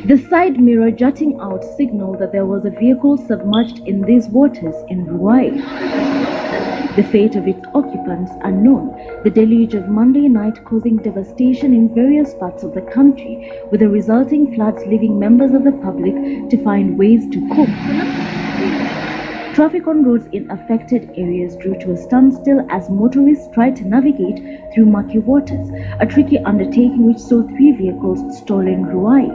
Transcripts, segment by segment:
The side mirror jutting out signaled that there was a vehicle submerged in these waters in Ruai. The fate of its occupants unknown, the deluge of Monday night causing devastation in various parts of the country, with the resulting floods leaving members of the public to find ways to cope. Traffic on roads in affected areas drew to a standstill as motorists tried to navigate through murky waters, a tricky undertaking which saw 3 vehicles stalled in Ruai.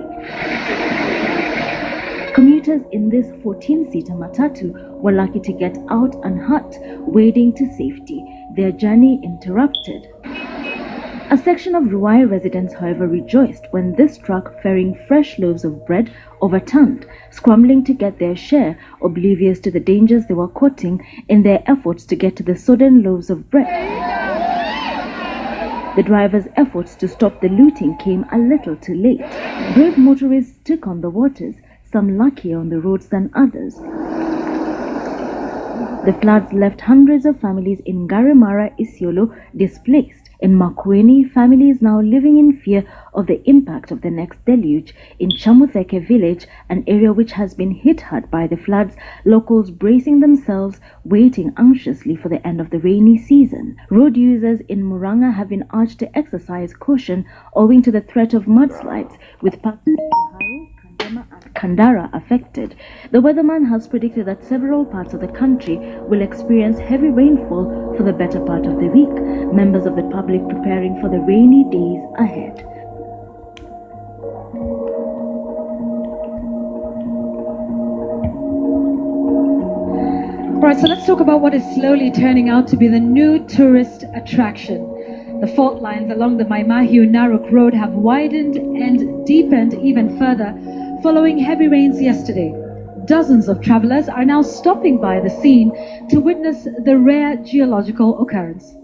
Commuters in this 14-seater matatu were lucky to get out unhurt, wading to safety, their journey interrupted. A section of Ruai residents, however, rejoiced when this truck ferrying fresh loaves of bread overturned, scrambling to get their share, oblivious to the dangers they were courting in their efforts to get to the sodden loaves of bread. The driver's efforts to stop the looting came a little too late. Brave motorists took on the waters, some luckier on the roads than others. The floods left hundreds of families in Garimara, Isiolo displaced. In Makueni, families now living in fear of the impact of the next deluge. In Chamutheke village, an area which has been hit hard by the floods, locals bracing themselves, waiting anxiously for the end of the rainy season. Road users in Muranga have been urged to exercise caution owing to the threat of mudslides, with parts of Kiharu, Kandema and Kandara affected. The weatherman has predicted that several parts of the country will experience heavy rainfall for the better part of the week, members of the public preparing for the rainy days ahead. Right, so let's talk about what is slowly turning out to be the new tourist attraction. The fault lines along the Maimahiu-Narok Road have widened and deepened even further following heavy rains yesterday. Dozens of travelers are now stopping by the scene to witness the rare geological occurrence.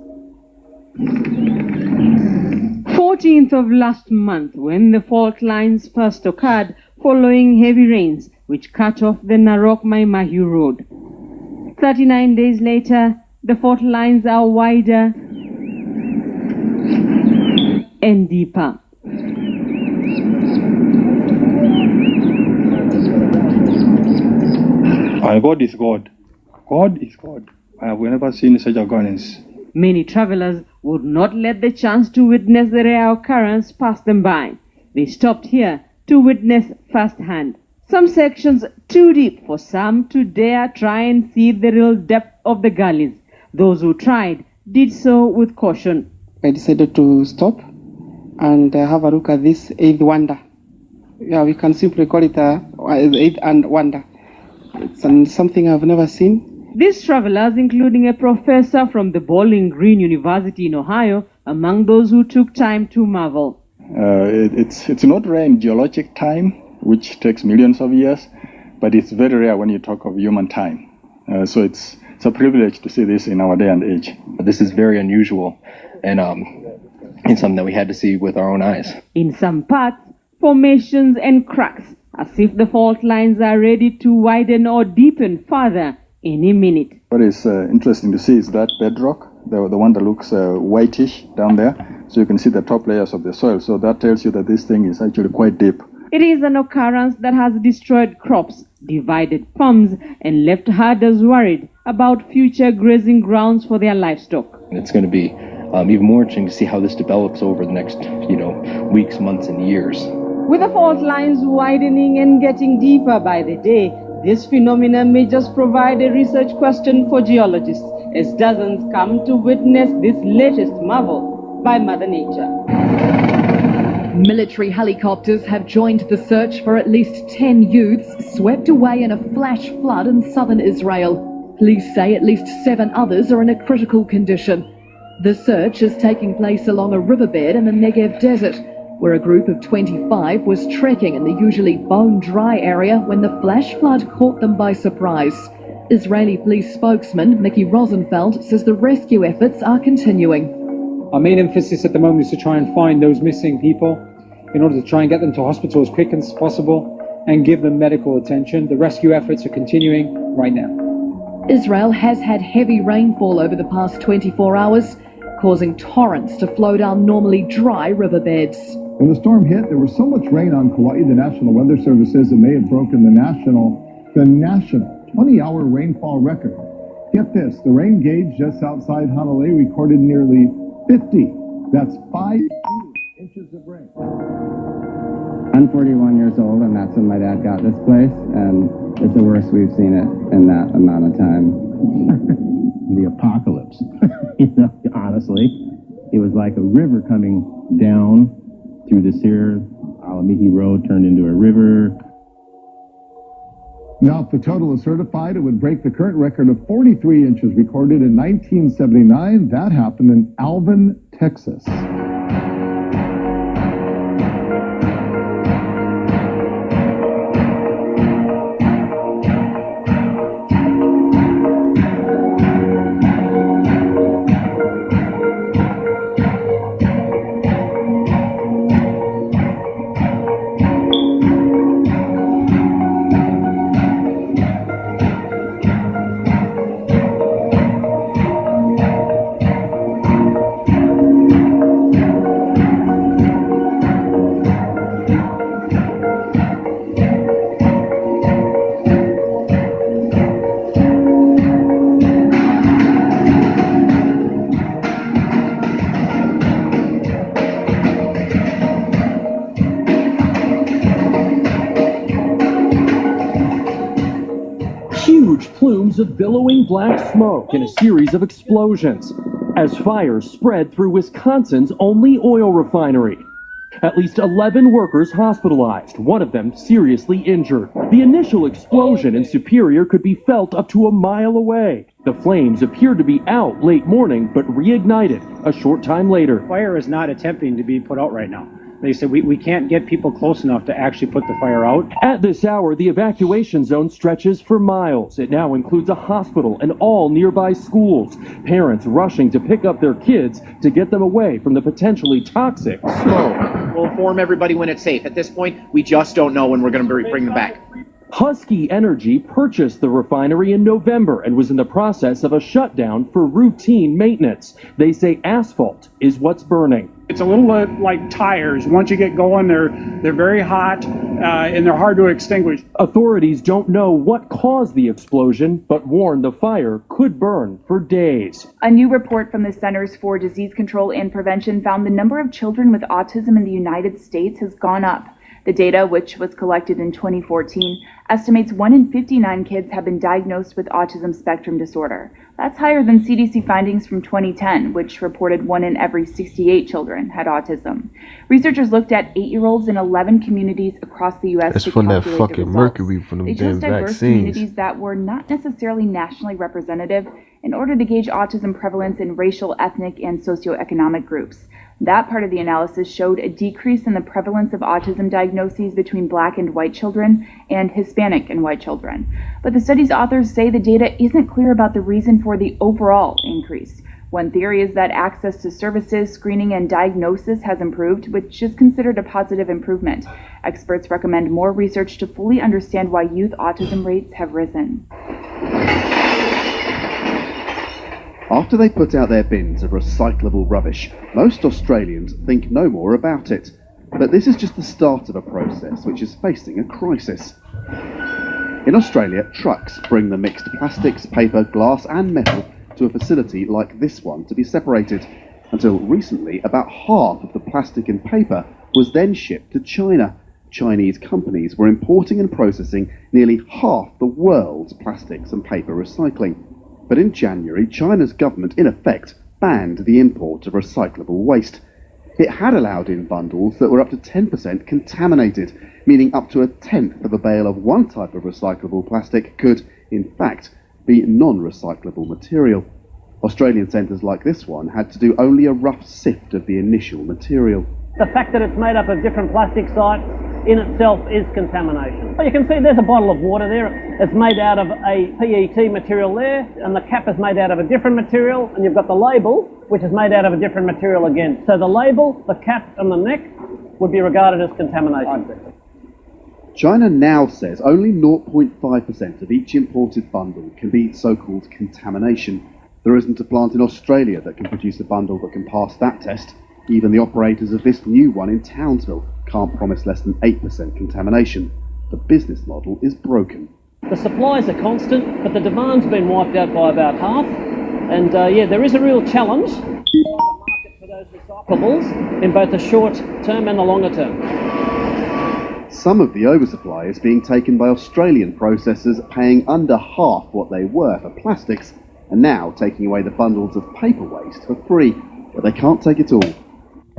14th of last month, when the fault lines first occurred following heavy rains which cut off the Narok-Maimahiu Road. 39 days later, the fault lines are wider and deeper. God is God. God is God. I have never seen such occurrence. Many travelers would not let the chance to witness the rare occurrence pass them by. They stopped here to witness firsthand. Some sections too deep for some to dare try and see the real depth of the gullies. Those who tried did so with caution. I decided to stop and have a look at this eighth wonder. Yeah, we can simply call it the eighth wonder. It's something I've never seen. These travelers, including a professor from the Bowling Green University in Ohio, among those who took time to marvel. It's not rare in geologic time, which takes millions of years, but it's very rare when you talk of human time. So it's a privilege to see this in our day and age. This is very unusual and it's something that we had to see with our own eyes. In some parts, formations and cracks, as if the fault lines are ready to widen or deepen further any minute. What is interesting to see is that bedrock, the one that looks whitish down there, so you can see the top layers of the soil. So that tells you that this thing is actually quite deep. It is an occurrence that has destroyed crops, divided farms, and left herders worried about future grazing grounds for their livestock. It's going to be even more interesting to see how this develops over the next, weeks, months, and years. With the fault lines widening and getting deeper by the day, this phenomenon may just provide a research question for geologists, as dozens come to witness this latest marvel by Mother Nature. Military helicopters have joined the search for at least 10 youths swept away in a flash flood in southern Israel. Police say at least 7 others are in a critical condition. The search is taking place along a riverbed in the Negev desert, where a group of 25 was trekking in the usually bone-dry area when the flash flood caught them by surprise. Israeli police spokesman Mickey Rosenfeld says the rescue efforts are continuing. Our main emphasis at the moment is to try and find those missing people in order to try and get them to hospital as quick as possible and give them medical attention. The rescue efforts are continuing right now. Israel has had heavy rainfall over the past 24 hours, causing torrents to flow down normally dry riverbeds. When the storm hit, there was so much rain on Kauai, the National Weather Service says it may have broken the national 20-hour rainfall record. Get this, the rain gauge just outside Honolulu recorded nearly 50. That's 5 inches of rain. I'm 41 years old, and that's when my dad got this place, and it's the worst we've seen it in that amount of time. The apocalypse. Honestly, it was like a river coming down through this here Alamiki Road turned into a river. Now, if the total is certified, it would break the current record of 43 inches recorded in 1979. That happened in Alvin, Texas. Plumes of billowing black smoke in a series of explosions as fires spread through Wisconsin's only oil refinery. At least 11 workers hospitalized, one of them seriously injured. The initial explosion in Superior could be felt up to a mile away. The flames appeared to be out late morning, but reignited a short time later. Fire is not attempting to be put out right now. They said we can't get people close enough to actually put the fire out. At this hour, the evacuation zone stretches for miles. It now includes a hospital and all nearby schools. Parents rushing to pick up their kids to get them away from the potentially toxic smoke. We'll inform everybody when it's safe. At this point, we just don't know when we're going to bring them back. Husky Energy purchased the refinery in November and was in the process of a shutdown for routine maintenance. They say asphalt is what's burning. It's a little like tires. Once you get going, they're very hot and they're hard to extinguish. Authorities don't know what caused the explosion, but warn the fire could burn for days. A new report from the Centers for Disease Control and Prevention found the number of children with autism in the United States has gone up. The data, which was collected in 2014, estimates 1 in 59 kids have been diagnosed with autism spectrum disorder. That's higher than CDC findings from 2010, which reported 1 in every 68 children had autism. Researchers looked at 8-year-olds in 11 communities across the U.S. That's to from that calculate the fucking results. mercury from them They damn chose diverse vaccines. communities that were not necessarily nationally representative in order to gauge autism prevalence in racial, ethnic, and socioeconomic groups. That part of the analysis showed a decrease in the prevalence of autism diagnoses between Black and white children and Hispanic and white children. But the study's authors say the data isn't clear about the reason for the overall increase. One theory is that access to services, screening, and diagnosis has improved, which is considered a positive improvement. Experts recommend more research to fully understand why youth autism rates have risen. After they put out their bins of recyclable rubbish, most Australians think no more about it. But this is just the start of a process which is facing a crisis. In Australia, trucks bring the mixed plastics, paper, glass and metal to a facility like this one to be separated. Until recently, about half of the plastic and paper was then shipped to China. Chinese companies were importing and processing nearly half the world's plastics and paper recycling. But in January, China's government, in effect, banned the import of recyclable waste. It had allowed in bundles that were up to 10% contaminated, meaning up to 1/10 of a bale of one type of recyclable plastic could, in fact, be non-recyclable material. Australian centres like this one had to do only a rough sift of the initial material. The fact that it's made up of different plastic sites in itself is contamination. Well, you can see there's a bottle of water there. It's made out of a PET material there, and the cap is made out of a different material, and you've got the label, which is made out of a different material again. So the label, the cap, and the neck would be regarded as contamination. China now says only 0.5% of each imported bundle can be so-called contamination. There isn't a plant in Australia that can produce a bundle that can pass that test. Even the operators of this new one in Townsville can't promise less than 8% contamination. The business model is broken. The supplies are constant, but the demand's been wiped out by about half. And yeah, there is a real challenge to find a market for those recyclables in both the short term and the longer term. Some of the oversupply is being taken by Australian processors paying under half what they were for plastics, and now taking away the bundles of paper waste for free, but they can't take it all.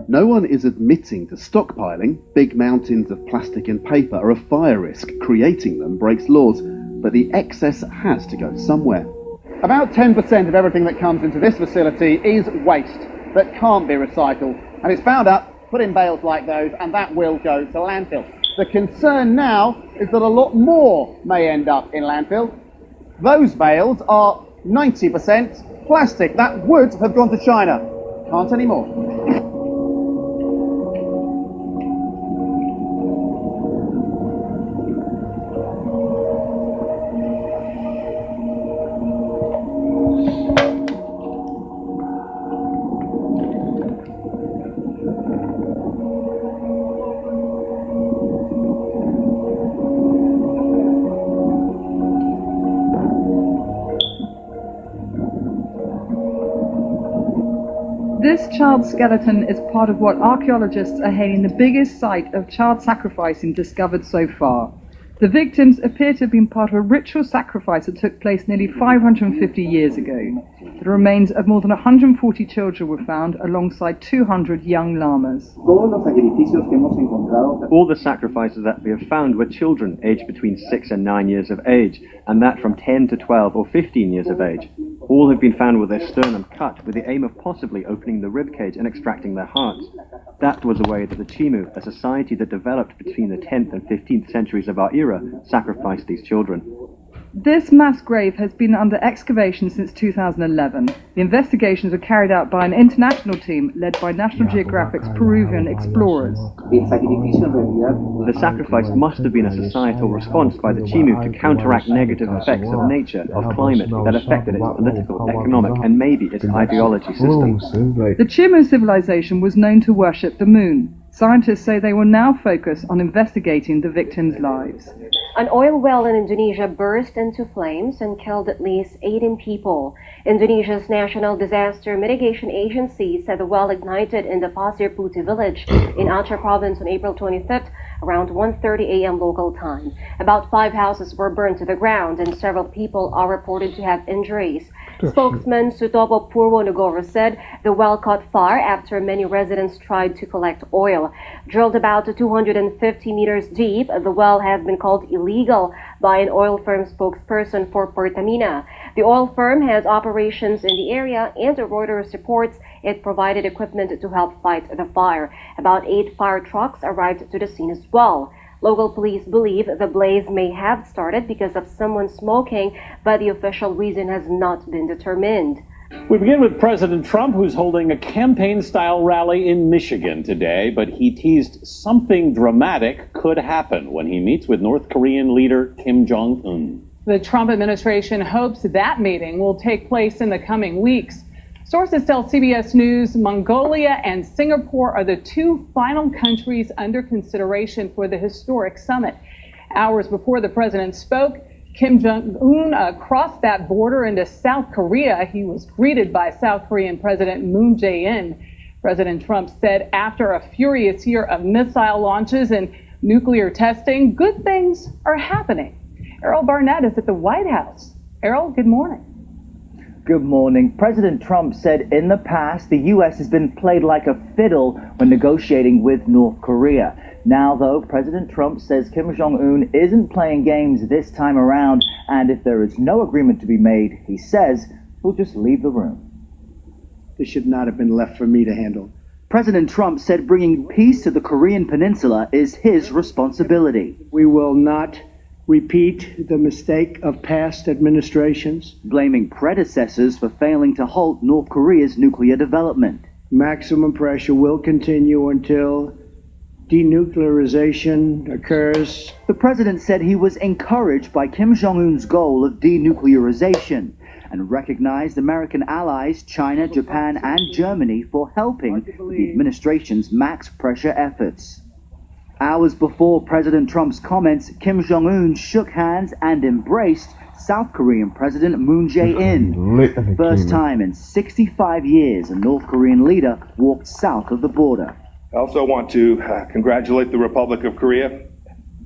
No one is admitting to stockpiling. Big mountains of plastic and paper are a fire risk. Creating them breaks laws, but the excess has to go somewhere. About 10% of everything that comes into this facility is waste that can't be recycled, and it's bound up, put in bales like those, and that will go to landfill. The concern now is that a lot more may end up in landfill. Those bales are 90% plastic. That would have gone to China. Can't anymore. This child skeleton is part of what archaeologists are hailing the biggest site of child sacrificing discovered so far. The victims appear to have been part of a ritual sacrifice that took place nearly 550 years ago. The remains of more than 140 children were found alongside 200 young llamas. All the sacrifices that we have found were children aged between 6 and 9 years of age, and that from 10 to 12 or 15 years of age. All have been found with their sternum cut, with the aim of possibly opening the ribcage and extracting their hearts. That was the way that the Chimu, a society that developed between the 10th and 15th centuries of our era, sacrificed these children. This mass grave has been under excavation since 2011. The investigations were carried out by an international team led by National Geographic's Peruvian explorers. The sacrifice must have been a societal response by the Chimu to counteract negative effects of nature, of climate, that affected its political, economic, and maybe its ideology system. The Chimu civilization was known to worship the moon. Scientists say they will now focus on investigating the victims' lives. An oil well in Indonesia burst into flames and killed at least 18 people. Indonesia's National Disaster Mitigation Agency said the well ignited in the Pasir Putih village in Aceh province on April 25th around 1:30 a.m. local time. About 5 houses were burned to the ground and several people are reported to have injuries. Spokesman Sutopo Purwonegoro said the well caught fire after many residents tried to collect oil. Drilled about 250 meters deep, the well has been called illegal by an oil firm spokesperson for Pertamina. The oil firm has operations in the area, and Reuters reports it provided equipment to help fight the fire. About 8 fire trucks arrived to the scene as well. Local police believe the blaze may have started because of someone smoking, but the official reason has not been determined. We begin with President Trump, who's holding a campaign-style rally in Michigan today, but he teased something dramatic could happen when he meets with North Korean leader Kim Jong-un. The Trump administration hopes that meeting will take place in the coming weeks. Sources tell CBS News Mongolia and Singapore are the 2 final countries under consideration for the historic summit. Hours before the president spoke, Kim Jong-un crossed that border into South Korea. He was greeted by South Korean President Moon Jae-in. President Trump said after a furious year of missile launches and nuclear testing, good things are happening. Errol Barnett is at the White House. Errol, good morning. Good morning. President Trump said in the past the U.S. has been played like a fiddle when negotiating with North Korea. Now, though, President Trump says Kim Jong-un isn't playing games this time around, and if there is no agreement to be made, he says he'll just leave the room. This should not have been left for me to handle. President Trump said bringing peace to the Korean Peninsula is his responsibility. We will not repeat the mistake of past administrations. Blaming predecessors for failing to halt North Korea's nuclear development. Maximum pressure will continue until denuclearization occurs. The president said he was encouraged by Kim Jong-un's goal of denuclearization and recognized American allies China, Japan, and Germany for helping the administration's max pressure efforts. Hours before President Trump's comments, Kim Jong-un shook hands and embraced South Korean President Moon Jae-in. First time in 65 years a North Korean leader walked south of the border. I also want to congratulate the Republic of Korea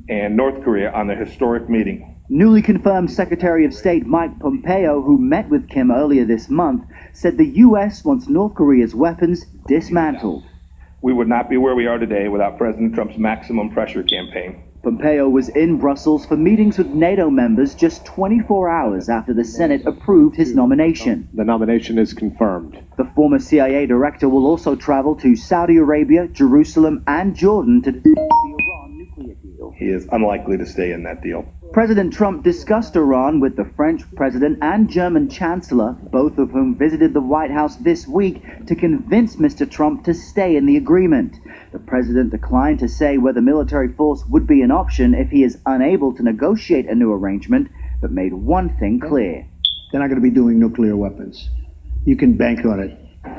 and North Korea on their historic meeting. Newly confirmed Secretary of State Mike Pompeo, who met with Kim earlier this month, said the U.S. wants North Korea's weapons dismantled. We would not be where we are today without President Trump's maximum pressure campaign. Pompeo was in Brussels for meetings with NATO members just 24 hours after the Senate approved his nomination. The nomination is confirmed. The former CIA director will also travel to Saudi Arabia, Jerusalem, and Jordan to discuss the Iran nuclear deal. He is unlikely to stay in that deal. President Trump discussed Iran with the French president and German chancellor, both of whom visited the White House this week to convince Mr. Trump to stay in the agreement. The president declined to say whether military force would be an option if he is unable to negotiate a new arrangement, but made one thing clear. They're not going to be doing nuclear weapons. You can bank on it.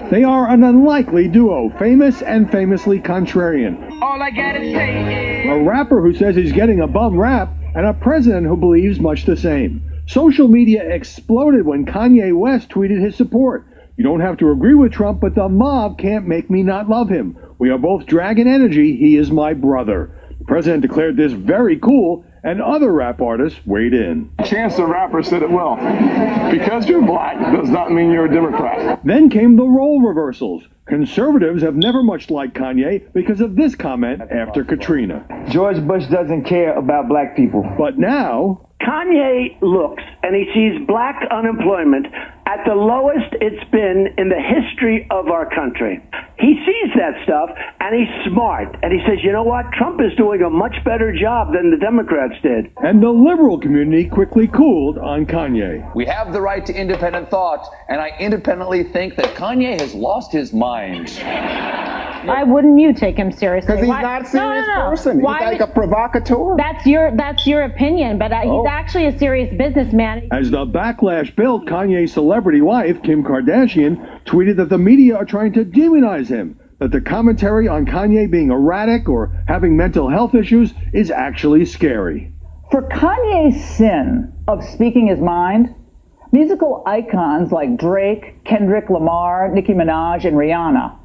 They are an unlikely duo, famous and famously contrarian. All I gotta say is... A rapper who says he's getting a bum rap, and a president who believes much the same. Social media exploded when Kanye West tweeted his support. You don't have to agree with Trump, but the mob can't make me not love him. We are both dragon energy. He is my brother. The president declared this very cool, and other rap artists weighed in. Chance the Rapper said it well. Because you're black does not mean you're a Democrat. Then came the role reversals. Conservatives have never much liked Kanye because of this comment after Katrina. George Bush doesn't care about black people. But now... Kanye looks and he sees black unemployment at the lowest it's been in the history of our country. He sees that stuff and he's smart. And he says, you know what? Trump is doing a much better job than the Democrats did. And the liberal community quickly cooled on Kanye. We have the right to independent thought, and I independently think that Kanye has lost his mind. Why wouldn't you take him seriously? Because he's not a serious person. He's like a provocateur. That's your opinion, but he's actually a serious businessman. As the backlash built, Kanye's celebrity wife, Kim Kardashian, tweeted that the media are trying to demonize him, that the commentary on Kanye being erratic or having mental health issues is actually scary. For Kanye's sin of speaking his mind, musical icons like Drake, Kendrick Lamar, Nicki Minaj, and Rihanna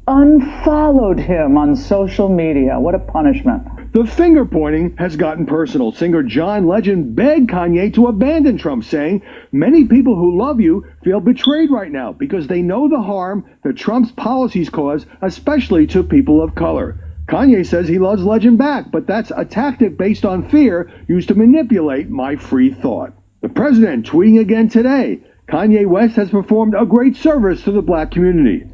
unfollowed him on social media. What a punishment. The finger pointing has gotten personal. Singer John Legend begged Kanye to abandon Trump, saying, many people who love you feel betrayed right now because they know the harm that Trump's policies cause, especially to people of color. Kanye says he loves Legend back, but that's a tactic based on fear used to manipulate my free thought. The president tweeting again today, Kanye West has performed a great service to the black community.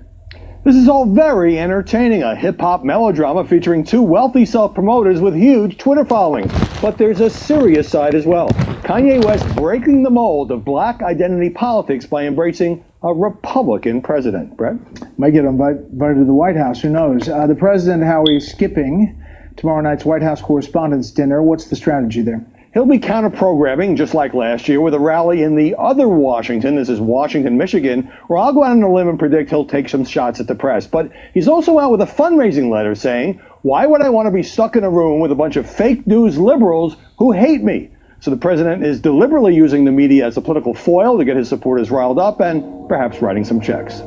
This is all very entertaining, a hip-hop melodrama featuring two wealthy self-promoters with huge Twitter followings. But there's a serious side as well. Kanye West breaking the mold of black identity politics by embracing a Republican president. Brett? Might get invited to the White House, who knows? The president, how he's skipping tomorrow night's White House Correspondents' Dinner. What's the strategy there? He'll be counter-programming, just like last year, with a rally in the other Washington. This is Washington, Michigan, where I'll go out on a limb and predict he'll take some shots at the press. But he's also out with a fundraising letter saying, why would I want to be stuck in a room with a bunch of fake news liberals who hate me? So the president is deliberately using the media as a political foil to get his supporters riled up and perhaps writing some checks.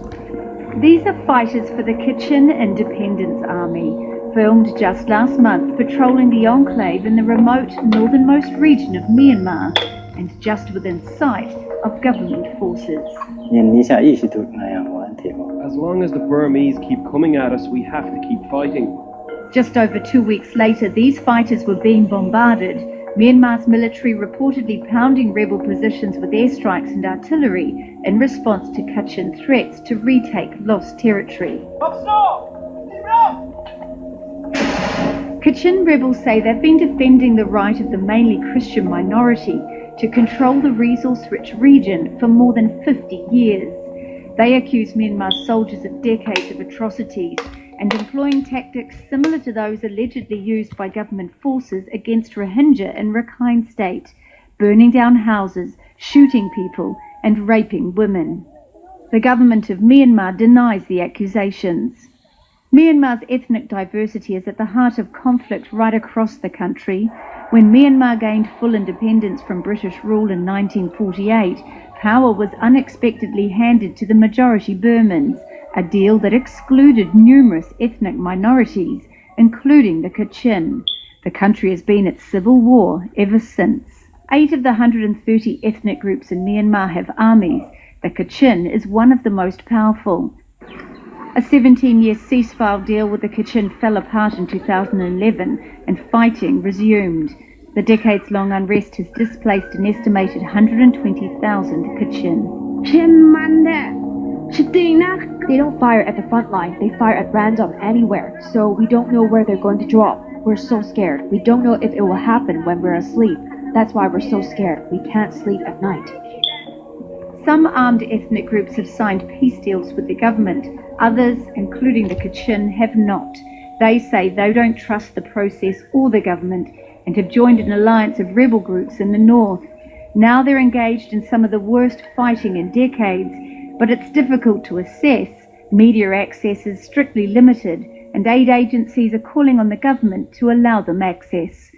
These are fighters for the Kachin Independence Army, filmed just last month patrolling the enclave in the remote northernmost region of Myanmar and just within sight of government forces. As long as the Burmese keep coming at us, we have to keep fighting. Just over 2 weeks later, these fighters were being bombarded, Myanmar's military reportedly pounding rebel positions with airstrikes and artillery in response to Kachin threats to retake lost territory. Kachin rebels say they've been defending the right of the mainly Christian minority to control the resource-rich region for more than 50 years. They accuse Myanmar's soldiers of decades of atrocities and employing tactics similar to those allegedly used by government forces against Rohingya in Rakhine State, burning down houses, shooting people, and raping women. The government of Myanmar denies the accusations. Myanmar's ethnic diversity is at the heart of conflict right across the country. When Myanmar gained full independence from British rule in 1948, power was unexpectedly handed to the majority Burmans, a deal that excluded numerous ethnic minorities, including the Kachin. The country has been at civil war ever since. 8 of the 130 ethnic groups in Myanmar have armies. The Kachin is one of the most powerful. A 17-year ceasefire deal with the Kachin fell apart in 2011 and fighting resumed. The decades-long unrest has displaced an estimated 120,000 Kachin. They don't fire at the front line, they fire at random anywhere, so we don't know where they're going to drop. We're so scared. We don't know if it will happen when we're asleep. That's why we're so scared. We can't sleep at night. Some armed ethnic groups have signed peace deals with the government. Others, including the Kachin, have not. They say they don't trust the process or the government and have joined an alliance of rebel groups in the north. Now they're engaged in some of the worst fighting in decades, but it's difficult to assess. Media access is strictly limited, and aid agencies are calling on the government to allow them access.